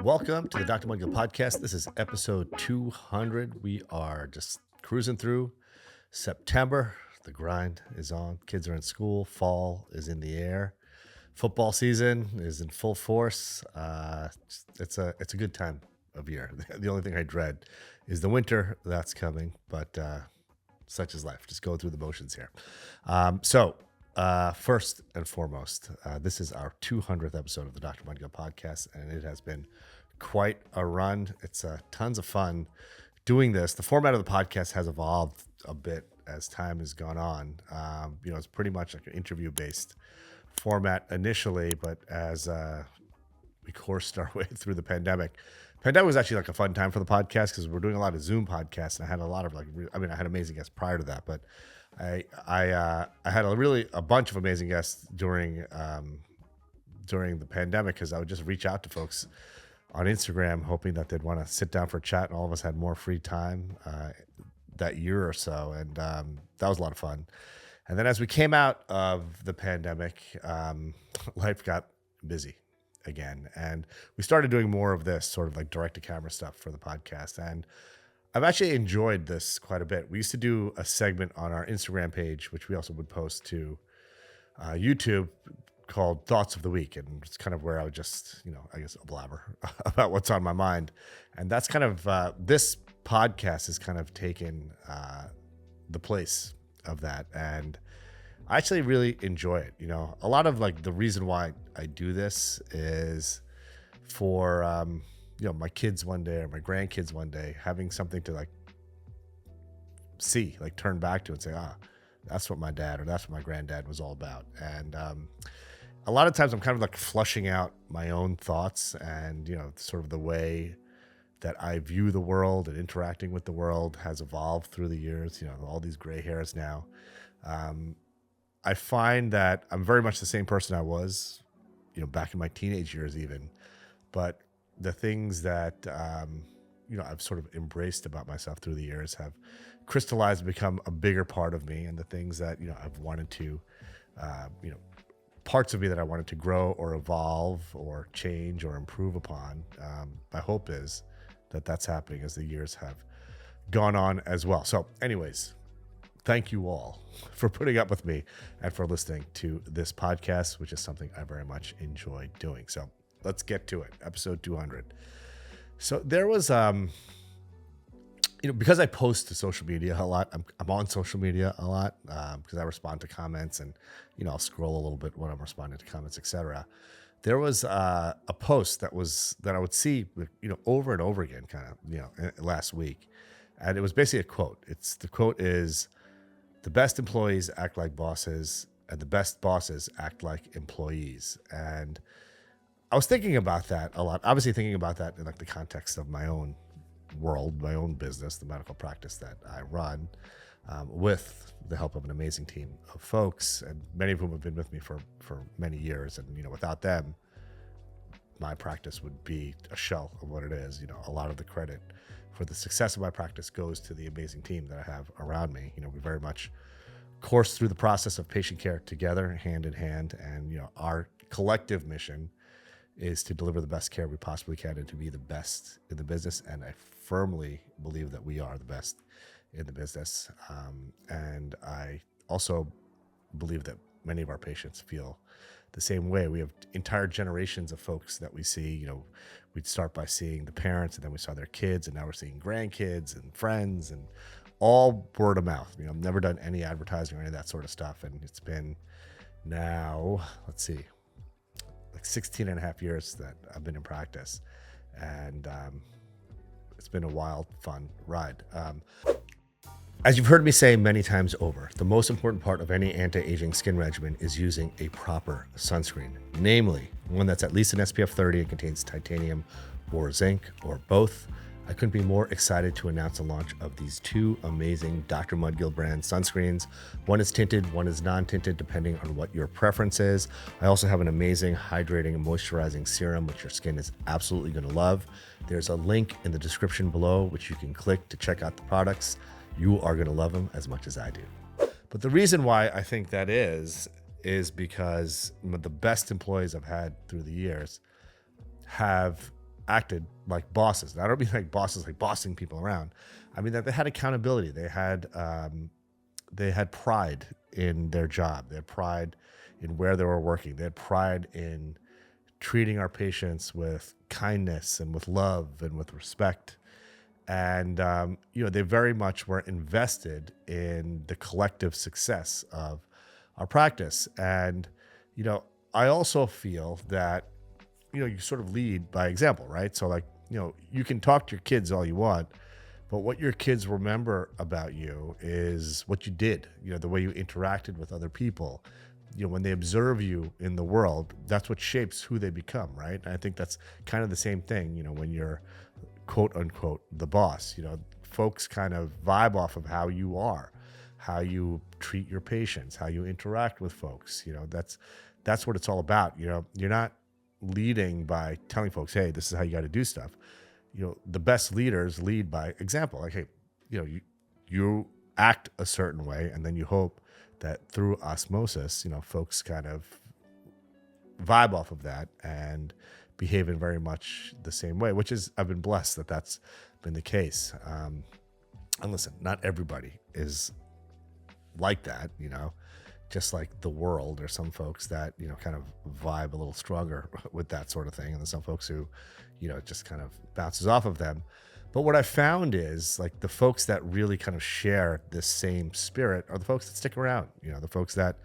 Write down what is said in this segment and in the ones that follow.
Welcome to the Dr. Mudgil podcast. This is episode 200. We are just cruising through September. The grind is on. Kids are in school. Fall is in the air. Football season is in full force. It's a good time of year. The only thing I dread is the winter that's coming, but such is life. Just go through the motions here. First and foremost, this is our 200th episode of the Dr. Mudgil podcast, and it has been quite a run. It's tons of fun doing this. The format of the podcast has evolved a bit as time has gone on. It's pretty much like an interview-based format initially, but as we coursed our way through the pandemic was actually like a fun time for the podcast because we're doing a lot of Zoom podcasts, and I had a lot of I had amazing guests prior to that, but I had a bunch of amazing guests during the pandemic because I would just reach out to folks on Instagram hoping that they'd want to sit down for a chat, and all of us had more free time that year or so, and that was a lot of fun. And then as we came out of the pandemic, life got busy again, and we started doing more of this sort of like direct to camera stuff for the podcast, and I've actually enjoyed this quite a bit. We used to do a segment on our Instagram page, which we also would post to YouTube, called Thoughts of the Week. And it's kind of where I would just, blabber about what's on my mind. And that's kind of, this podcast has kind of taken the place of that. And I actually really enjoy it. A lot of like the reason why I do this is for, my kids one day or my grandkids one day having something to turn back to and say, that's what my dad or that's what my granddad was all about. And a lot of times I'm kind of like flushing out my own thoughts and, sort of the way that I view the world and interacting with the world has evolved through the years, all these gray hairs now. I find that I'm very much the same person I was, back in my teenage years even, but the things that, I've sort of embraced about myself through the years have crystallized and become a bigger part of me. And the things that, I've wanted to, parts of me that I wanted to grow or evolve or change or improve upon. My hope is that that's happening as the years have gone on as well. So anyways, thank you all for putting up with me and for listening to this podcast, which is something I very much enjoy doing. So let's get to it. Episode 200. So there was, because I post to social media a lot, I'm on social media a lot because I respond to comments and, I'll scroll a little bit when I'm responding to comments, etc. There was a post that I would see, over and over again, kind of, last week. And it was basically a quote. The quote is, "The best employees act like bosses and the best bosses act like employees." And I was thinking about that a lot, obviously thinking about that in like the context of my own world, my own business, the medical practice that I run, with the help of an amazing team of folks, and many of whom have been with me for many years. And, without them, my practice would be a shell of what it is. A lot of the credit for the success of my practice goes to the amazing team that I have around me. We very much course through the process of patient care together, hand in hand. And, our collective mission is to deliver the best care we possibly can and to be the best in the business. And I firmly believe that we are the best in the business. And I also believe that many of our patients feel the same way. We have entire generations of folks that we see. We'd start by seeing the parents, and then we saw their kids, and now we're seeing grandkids and friends, and all word of mouth. I've never done any advertising or any of that sort of stuff. And it's been now, let's see, like 16 and a half years that I've been in practice. And it's been a wild, fun ride. As you've heard me say many times over, the most important part of any anti-aging skin regimen is using a proper sunscreen, namely one that's at least an SPF 30 and contains titanium or zinc or both. I couldn't be more excited to announce the launch of these two amazing Dr. Mudgil brand sunscreens. One is tinted, one is non-tinted, depending on what your preference is. I also have an amazing hydrating and moisturizing serum, which your skin is absolutely going to love. There's a link in the description below, which you can click to check out the products. You are going to love them as much as I do. But the reason why I think that is because the best employees I've had through the years have acted like bosses. And I don't mean like bosses, like bossing people around. I mean that they had accountability. They had pride in their job. They had pride in where they were working. They had pride in treating our patients with kindness and with love and with respect. And, they very much were invested in the collective success of our practice. And, I also feel that, you sort of lead by example, right? So like, you can talk to your kids all you want, but what your kids remember about you is what you did, the way you interacted with other people. When they observe you in the world, that's what shapes who they become, right? And I think that's kind of the same thing, when you're quote unquote the boss. Folks kind of vibe off of how you are, how you treat your patients, how you interact with folks. That's what it's all about. You're not leading by telling folks, hey, this is how you got to do stuff. The best leaders lead by example. Like, hey, you act a certain way, and then you hope that through osmosis, folks kind of vibe off of that and behave in very much the same way, which is, I've been blessed that that's been the case. And listen, not everybody is like that, just like the world. There's some folks that, kind of vibe a little stronger with that sort of thing. And there's some folks who, it just kind of bounces off of them. But what I found is like the folks that really kind of share this same spirit are the folks that stick around, the folks that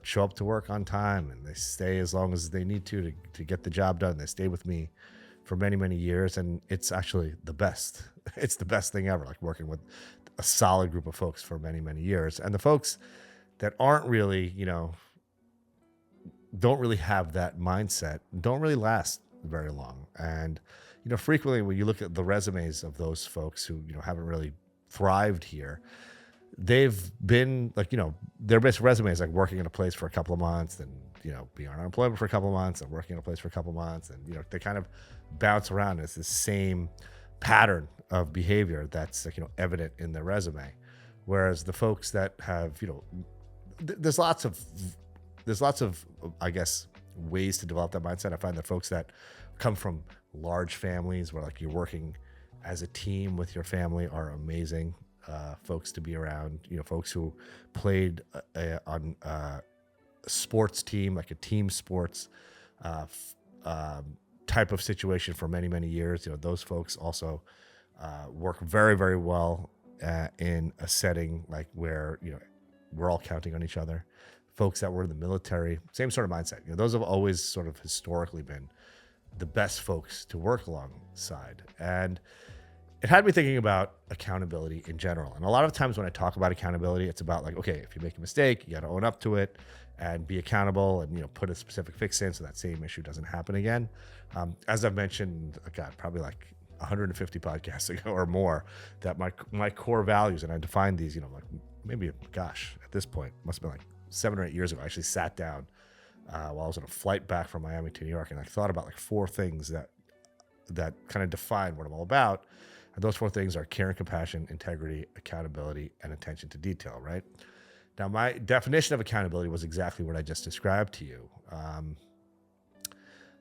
show up to work on time, and they stay as long as they need to get the job done. They stay with me for many, many years. And it's actually the best. It's the best thing ever, like working with a solid group of folks for many, many years. And the folks that aren't really, don't really have that mindset, don't really last very long. And, frequently when you look at the resumes of those folks who, haven't really thrived here, they've been like, their best resumes like working in a place for a couple of months, and, being on unemployment for a couple of months, and working in a place for a couple of months. And, they kind of bounce around as the same pattern of behavior that's like, evident in their resume. Whereas the folks that have, there's lots of, I guess, ways to develop that mindset. I find that folks that come from large families where like you're working as a team with your family are amazing folks to be around. Folks who played on a sports team, like a team sports type of situation for many, many years. Those folks also work very, very well in a setting like where, we're all counting on each other. Folks that were in the military, same sort of mindset. Those have always sort of historically been the best folks to work alongside. And it had me thinking about accountability in general. And a lot of times when I talk about accountability, it's about like, okay, if you make a mistake, you got to own up to it and be accountable and, put a specific fix in so that same issue doesn't happen again. As I've mentioned, God, probably like 150 podcasts ago or more, that my core values, and I defined these, like maybe, gosh, at this point, must have been like 7 or 8 years ago. I actually sat down while I was on a flight back from Miami to New York, and I thought about like 4 things that kind of define what I'm all about. And those 4 things are care and compassion, integrity, accountability, and attention to detail, right? Now, my definition of accountability was exactly what I just described to you.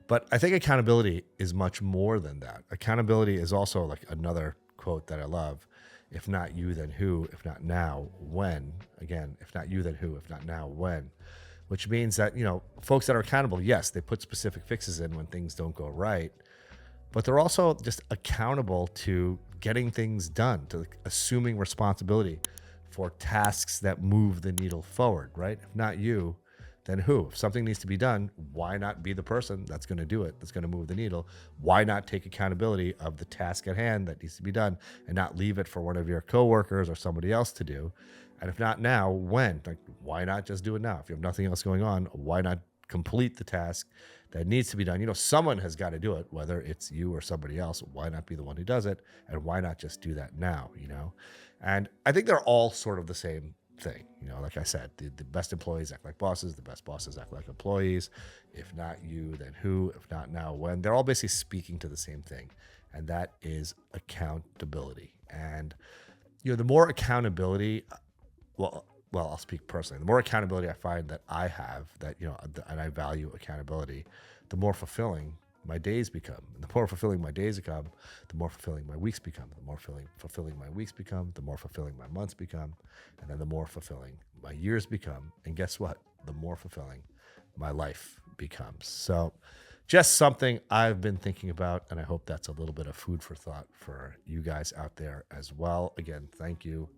But I think accountability is much more than that. Accountability is also like another quote that I love. If not you, then who? If not now, when? Again, if not you, then who? If not now, when? Which means that, folks that are accountable, yes, they put specific fixes in when things don't go right, but they're also just accountable to getting things done, to assuming responsibility for tasks that move the needle forward, right? If not you, then who? If something needs to be done, why not be the person that's going to do it, that's going to move the needle? Why not take accountability of the task at hand that needs to be done and not leave it for one of your coworkers or somebody else to do? And if not now, when? Like, why not just do it now? If you have nothing else going on, why not complete the task that needs to be done? Someone has got to do it, whether it's you or somebody else. Why not be the one who does it? And why not just do that now, And I think they're all sort of the same thing. Like I said, the best employees act like bosses, the best bosses act like employees. If not you, then who? If not now, when? They're all basically speaking to the same thing, and that is accountability. And the more accountability, well, I'll speak personally. The more accountability I find that I have, that and I value accountability, the more fulfilling my days become. And the more fulfilling my days become, the more fulfilling my weeks become. The more fulfilling my weeks become, the more fulfilling my months become. And then the more fulfilling my years become. And guess what? The more fulfilling my life becomes. So just something I've been thinking about, and I hope that's a little bit of food for thought for you guys out there as well. Again, thank you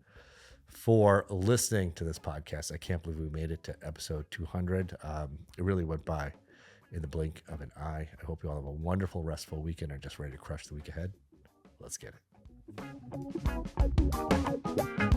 for listening to this podcast. I can't believe we made it to episode 200. It really went by in the blink of an eye. I hope you all have a wonderful, restful weekend and are just ready to crush the week ahead. Let's get it.